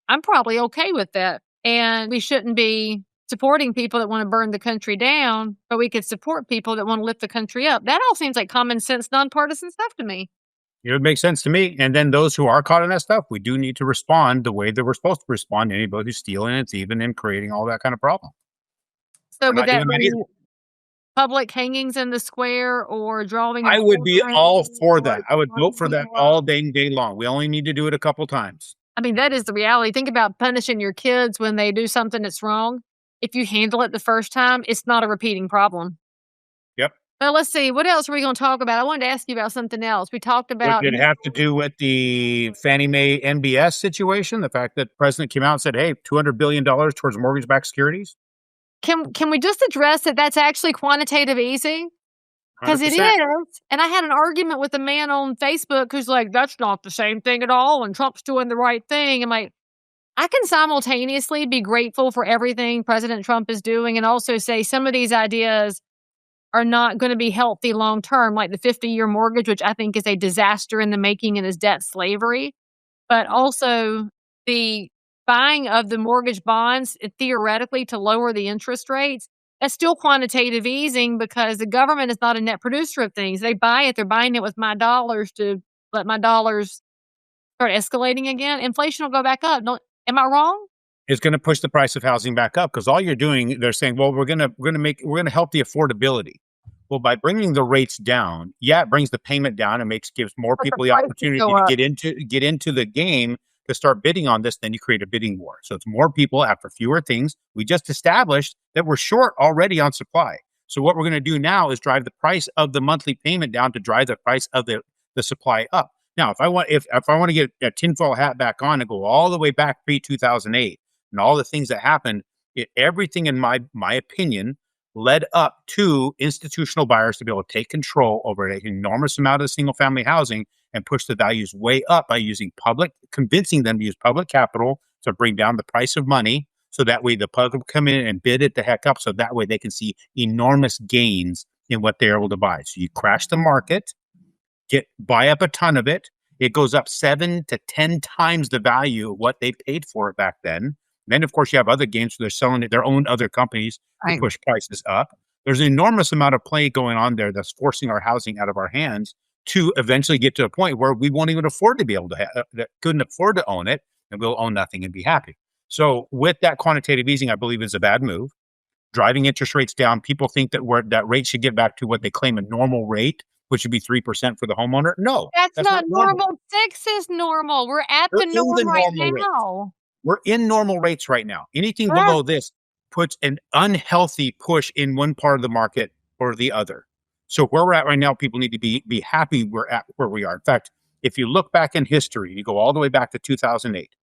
I'm probably okay with that. And we shouldn't be supporting people that want to burn the country down, but we could support people that want to lift the country up. That all seems like common sense, nonpartisan stuff to me. It would make sense to me. And then those who are caught in that stuff, we do need to respond the way that we're supposed to respond to anybody who's stealing and thieving and creating all that kind of problem. So would that be public hangings in the square or drawing? I would be all for that. I would vote for that all day long. We only need to do it a couple times. I mean, that is the reality. Think about punishing your kids when they do something that's wrong. If you handle it the first time, it's not a repeating problem. Yep. Well, let's see. What else are we going to talk about? I wanted to ask you about something else. We talked about... Did it have to do with the Fannie Mae NBS situation? The fact that the president came out and said, hey, $200 billion towards mortgage-backed securities? Can we just address that that's actually quantitative easing? Because it is. And I had an argument with a man on Facebook who's like, that's not the same thing at all, and Trump's doing the right thing. I'm like, I can simultaneously be grateful for everything President Trump is doing and also say some of these ideas are not going to be healthy long term, like the 50-year mortgage, which I think is a disaster in the making and is debt slavery. But also the buying of the mortgage bonds, theoretically, to lower the interest rates. That's still quantitative easing because the government is not a net producer of things. They buy it. They're buying it with my dollars to let my dollars start escalating again. Inflation will go back up. Am I wrong? It's going to push the price of housing back up because all you're doing, they're saying, well, we're going to help the affordability. Well, by bringing the rates down, it brings the payment down and gives more people the opportunity to get into the game to start bidding on this. Then you create a bidding war. So it's more people after fewer things. We just established that we're short already on supply. So what we're going to do now is drive the price of the monthly payment down to drive the price of the supply up. Now, if I want to get a tinfoil hat back on and go all the way back pre-2008 and all the things that happened, everything in my opinion led up to institutional buyers to be able to take control over an enormous amount of single family housing and push the values way up by convincing them to use public capital to bring down the price of money. So that way the public come in and bid it the heck up. So that way they can see enormous gains in what they're able to buy. So you crash the market, buy up a ton of it. It goes up 7 to 10 times the value of what they paid for it back then. And then, of course, you have other games where they're selling it, their own other companies to push prices up. There's an enormous amount of play going on there that's forcing our housing out of our hands to eventually get to a point where we won't even afford to be able to couldn't afford to own it, and we'll own nothing and be happy. So with that quantitative easing, I believe is a bad move. Driving interest rates down, people think that rate should get back to what they claim a normal rate, which would be 3% for the homeowner. No, that's not normal. 6 is normal. We're at the norm right now. We're in normal rates right now. Anything below this puts an unhealthy push in one part of the market or the other. So where we're at right now, people need to be happy we're at where we are. In fact, if you look back in history, you go all the way back to 2008,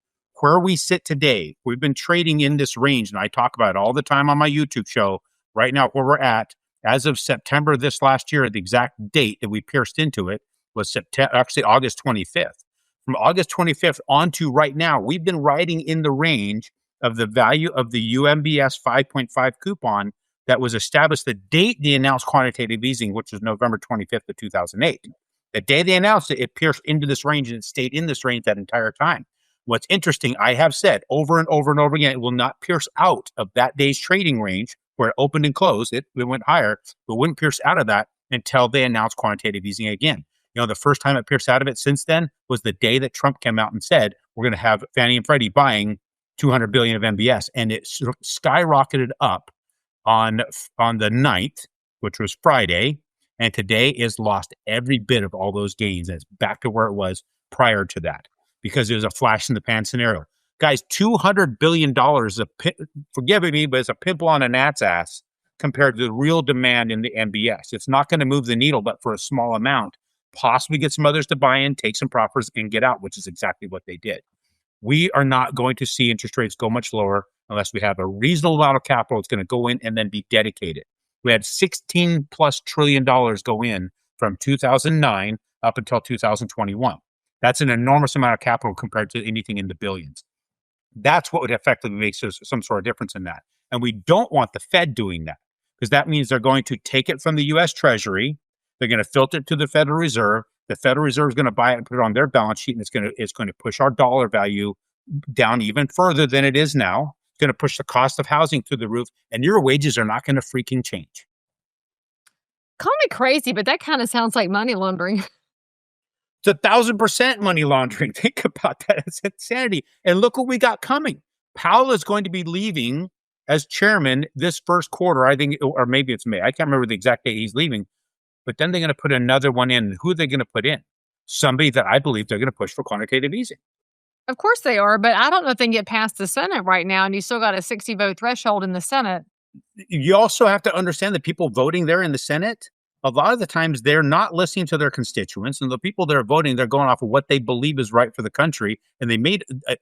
where we sit today, we've been trading in this range, and I talk about it all the time on my YouTube show right now, where we're at. As of September this last year, the exact date that we pierced into it was August 25th. From August 25th on to right now, we've been riding in the range of the value of the UMBS 5.5 coupon that was established the date they announced quantitative easing, which was November 25th of 2008. The day they announced it, it pierced into this range and it stayed in this range that entire time. What's interesting, I have said over and over and over again, it will not pierce out of that day's trading range where it opened and closed. It went higher, but wouldn't pierce out of that until they announced quantitative easing again. You know, the first time it pierced out of it since then was the day that Trump came out and said, we're going to have Fannie and Freddie buying 200 billion of MBS. And it skyrocketed up on the 9th, which was Friday. And today is lost every bit of all those gains. And it's back to where it was prior to that because it was a flash in the pan scenario. Guys, $200 billion, forgive me, but it's a pimple on a gnat's ass compared to the real demand in the MBS. It's not going to move the needle, but for a small amount, possibly get some others to buy in, take some profits, and get out, which is exactly what they did. We are not going to see interest rates go much lower unless we have a reasonable amount of capital that's going to go in and then be dedicated. We had $16 plus trillion go in from 2009 up until 2021. That's an enormous amount of capital compared to anything in the billions. That's what would effectively make some sort of difference in that. And we don't want the Fed doing that because that means they're going to take it from the U.S. Treasury. They're going to filter it to the Federal Reserve. The Federal Reserve is going to buy it and put it on their balance sheet, and it's going to push our dollar value down even further than it is now. It's going to push the cost of housing through the roof, and your wages are not going to freaking change. Call me crazy, but that kind of sounds like money laundering. It's 1,000% money laundering. Think about that. It's insanity. And look what we got coming. Powell is going to be leaving as chairman this first quarter, I think, or maybe it's May. I can't remember the exact date he's leaving. But then they're going to put another one in. Who are they going to put in? Somebody that I believe they're going to push for quantitative easing. Of course they are, but I don't know if they can get past the Senate right now, and you still got a 60-vote threshold in the Senate. You also have to understand that people voting there in the Senate, a lot of the times they're not listening to their constituents, and the people that are voting, they're going off of what they believe is right for the country. And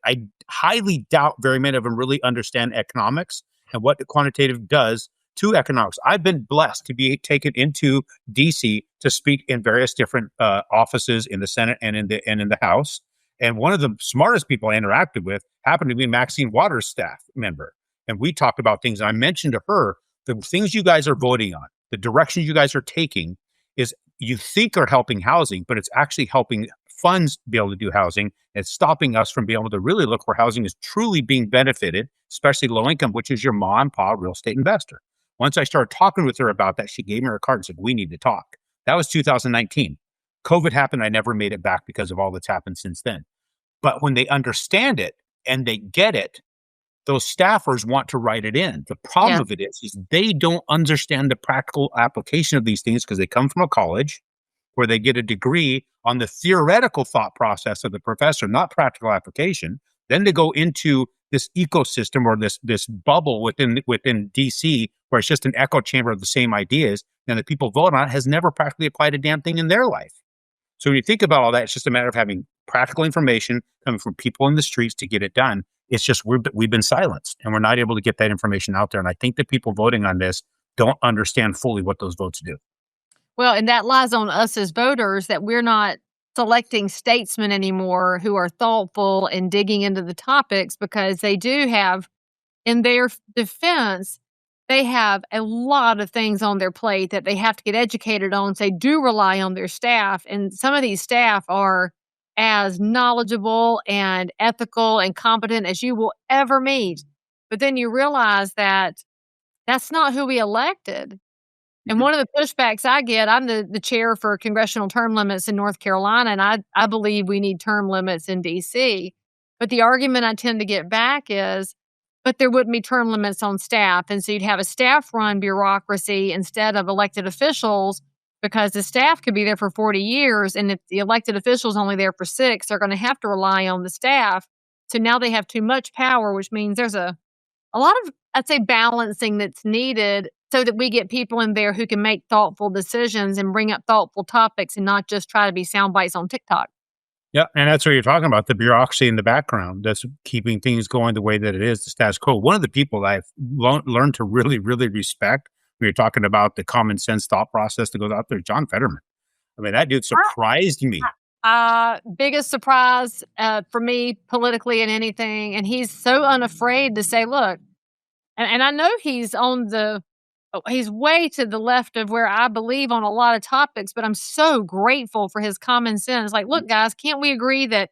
I highly doubt very many of them really understand economics and what the quantitative does to economics. I've been blessed to be taken into DC to speak in various different offices in the Senate and in the House. And one of the smartest people I interacted with happened to be Maxine Waters' staff member. And we talked about things. And I mentioned to her, the things you guys are voting on, the directions you guys are taking is you think are helping housing, but it's actually helping funds be able to do housing. It's stopping us from being able to really look where housing is truly being benefited, especially low income, which is your mom and pa real estate investor. Once I started talking with her about that, she gave me her card and said, we need to talk. That was 2019. COVID happened. I never made it back because of all that's happened since then. But when they understand it and they get it, those staffers want to write it in. The problem of it is they don't understand the practical application of these things because they come from a college where they get a degree on the theoretical thought process of the professor, not practical application. Then they go into this ecosystem or this bubble within DC where it's just an echo chamber of the same ideas, and the people vote on it has never practically applied a damn thing in their life. So when you think about all that, it's just a matter of having practical information coming from people in the streets to get it done. It's just we've been silenced and we're not able to get that information out there. And I think that people voting on this don't understand fully what those votes do. Well, and that lies on us as voters that we're not selecting statesmen anymore who are thoughtful and digging into the topics because they do have, in their defense, they have a lot of things on their plate that they have to get educated on. So they do rely on their staff. And some of these staff are as knowledgeable and ethical and competent as you will ever meet. But then you realize that that's not who we elected. And one of the pushbacks I get, I'm the chair for congressional term limits in North Carolina, and I believe we need term limits in D.C. But the argument I tend to get back is, but there wouldn't be term limits on staff. And so you'd have a staff-run bureaucracy instead of elected officials because the staff could be there for 40 years. And if the elected official's only there for 6, they're going to have to rely on the staff. So now they have too much power, which means there's a lot of, I'd say, balancing that's needed so that we get people in there who can make thoughtful decisions and bring up thoughtful topics and not just try to be sound bites on TikTok. Yeah, and that's what you're talking about, the bureaucracy in the background that's keeping things going the way that it is, the status quo. One of the people that I've learned to really, really respect We were talking about the common sense thought process that goes out there. John Fetterman. I mean, that dude surprised me. Biggest surprise for me politically in anything. And he's so unafraid to say, look, and I know he's he's way to the left of where I believe on a lot of topics, but I'm so grateful for his common sense. Like, look, guys, can't we agree that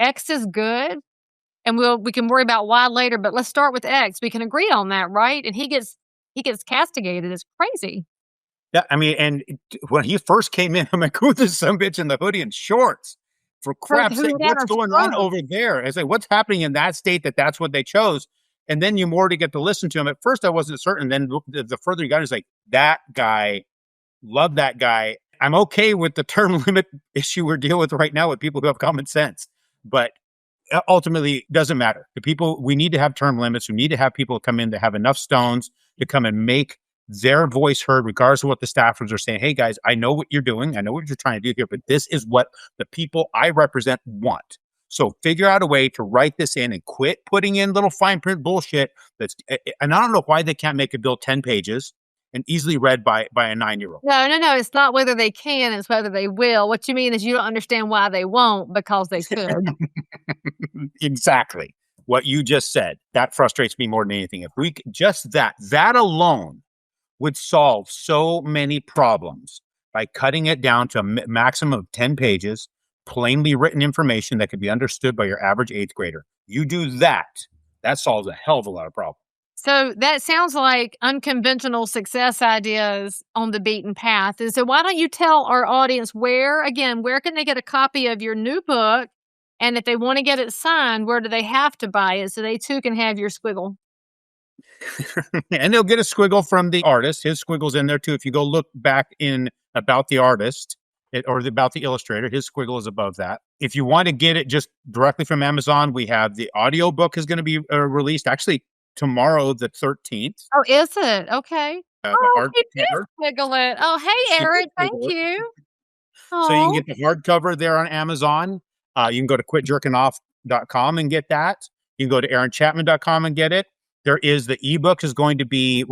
X is good? And we can worry about Y later, but let's start with X. We can agree on that, right? And he gets castigated. It's crazy. Yeah, I mean, and when he first came in, I'm like, who's this some bitch in the hoodie and shorts? For crap's sake, what's going on over there? It's like, what's happening in that state that's what they chose? And then you more to get to listen to him. At first, I wasn't certain. Then the further you got, it's like, that guy, love that guy. I'm okay with the term limit issue we're dealing with right now with people who have common sense. But ultimately, it doesn't matter. The people, we need to have term limits. We need to have people come in that have enough stones to come and make their voice heard, regardless of what the staffers are saying. Hey, guys, I know what you're doing. I know what you're trying to do here, but this is what the people I represent want. So figure out a way to write this in and quit putting in little fine print bullshit. And I don't know why they can't make a bill 10 pages and easily read by a 9-year-old. No. It's not whether they can, it's whether they will. What you mean is you don't understand why they won't, because they could. Exactly. What you just said. That frustrates me more than anything. If we just that alone would solve so many problems by cutting it down to a maximum of 10 pages, plainly written information that could be understood by your average 8th grader. You do that solves a hell of a lot of problems. So that sounds like unconventional success ideas on the beaten path. And so why don't you tell our audience where can they get a copy of your new book? And if they want to get it signed, where do they have to buy it so they too can have your squiggle? And they'll get a squiggle from the artist. His squiggle's in there too. If you go look back in about the artist or about the illustrator, his squiggle is above that. If you want to get it just directly from Amazon, we have the audio book is going to be released actually tomorrow, the 13th. Oh, is it? Okay. He did squiggle it. Oh, hey, Aaron. Thank you. So you can get the hardcover there on Amazon. You can go to quitjerkingoff.com and get that. You can go to aaronchapman.com and get it. There is the ebook we're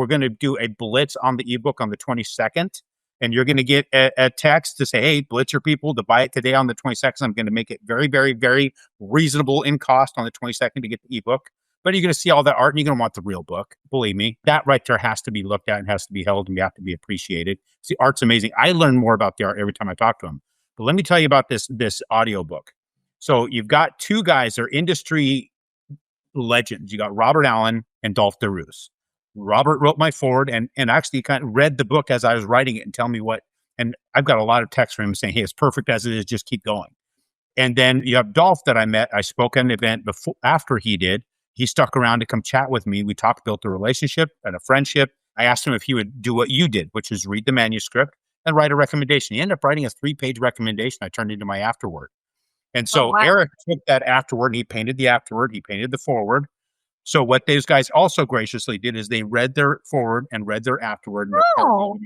going to do a blitz on the ebook on the 22nd. And you're going to get a text to say, hey, blitz your people to buy it today on the 22nd. I'm going to make it very, very, very reasonable in cost on the 22nd to get the ebook. But you're going to see all that art and you're going to want the real book. Believe me, that right there has to be looked at and has to be held and you have to be appreciated. See, art's amazing. I learn more about the art every time I talk to them. But let me tell you about this audio book. So you've got two guys, they're industry legends. You got Robert Allen and Dolph DeRoos. Robert wrote my foreword and actually kind of read the book as I was writing it and tell me what, and I've got a lot of text from him saying, hey, it's perfect as it is, just keep going. And then you have Dolph that I met. I spoke at an event after he did. He stuck around to come chat with me. We talked, built a relationship and a friendship. I asked him if he would do what you did, which is read the manuscript and write a recommendation. He ended up writing a 3-page recommendation I turned into my afterword. And so Eric took that afterward and he painted the afterword. He painted the foreword. So what those guys also graciously did is they read their foreword and read their afterword. Oh,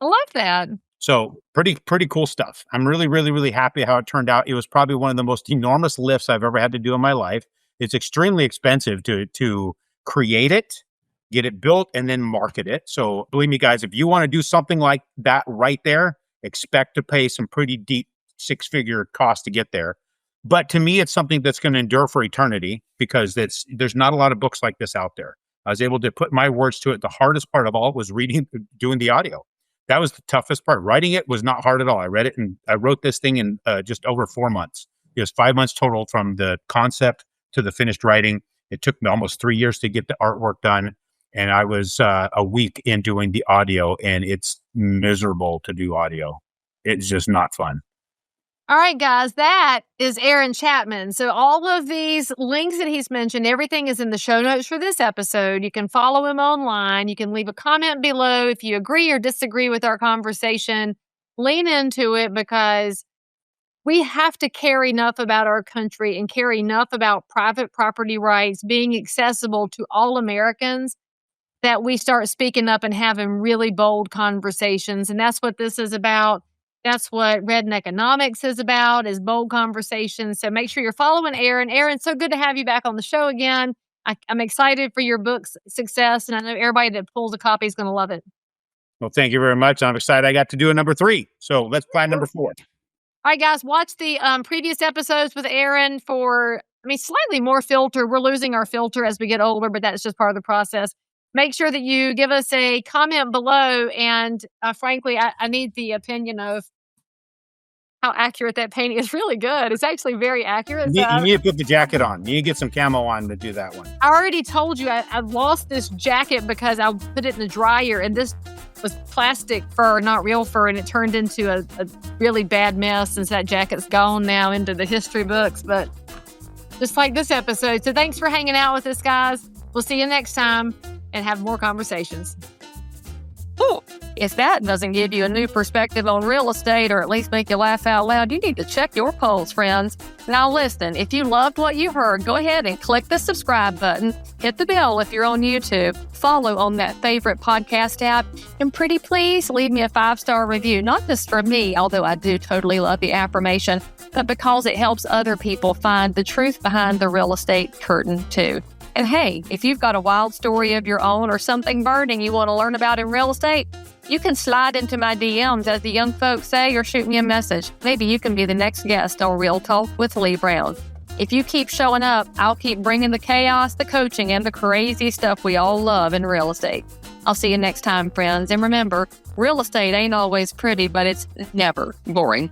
I love that. So pretty cool stuff. I'm really, really, really happy how it turned out. It was probably one of the most enormous lifts I've ever had to do in my life. It's extremely expensive to create it, get it built, and then market it. So believe me, guys, if you want to do something like that right there, expect to pay some pretty deep 6-figure cost to get there. But to me, it's something that's going to endure for eternity because there's not a lot of books like this out there. I was able to put my words to it. The hardest part of all was doing the audio. That was the toughest part. Writing it was not hard at all. I read it and I wrote this thing in just over 4 months. It was 5 months total from the concept to the finished writing. It took me almost 3 years to get the artwork done. And I was a week in doing the audio and it's miserable to do audio. It's just not fun. All right, guys, that is Aaron Chapman. So all of these links that he's mentioned, everything is in the show notes for this episode. You can follow him online. You can leave a comment below if you agree or disagree with our conversation. Lean into it because we have to care enough about our country and care enough about private property rights being accessible to all Americans that we start speaking up and having really bold conversations. And that's what this is about. That's what Redneck Economics is about, is bold conversations. So make sure you're following Aaron. Aaron, so good to have you back on the show again. I'm excited for your book's success, and I know everybody that pulls a copy is going to love it. Well, thank you very much. I'm excited I got to do a number 3. So let's plan number 4. All right, guys, watch the previous episodes with Aaron for, slightly more filter. We're losing our filter as we get older, but that's just part of the process. Make sure that you give us a comment below. And frankly, I need the opinion of how accurate that painting is. Really good. It's actually very accurate. You need to put the jacket on. You need to get some camo on to do that one. I already told you I lost this jacket because I put it in the dryer, and this was plastic fur, not real fur, and it turned into a really bad mess since that jacket's gone now into the history books. But just like this episode. So thanks for hanging out with us, guys. We'll see you next time and have more conversations. Ooh. If that doesn't give you a new perspective on real estate or at least make you laugh out loud, you need to check your polls, friends. Now listen, if you loved what you heard, go ahead and click the subscribe button, hit the bell if you're on YouTube, follow on that favorite podcast app, and pretty please leave me a 5-star review, not just for me, although I do totally love the affirmation, but because it helps other people find the truth behind the real estate curtain too. And hey, if you've got a wild story of your own or something burning you want to learn about in real estate, you can slide into my DMs, as the young folks say, or shoot me a message. Maybe you can be the next guest on Real Talk with Leigh Brown. If you keep showing up, I'll keep bringing the chaos, the coaching, and the crazy stuff we all love in real estate. I'll see you next time, friends. And remember, real estate ain't always pretty, but it's never boring.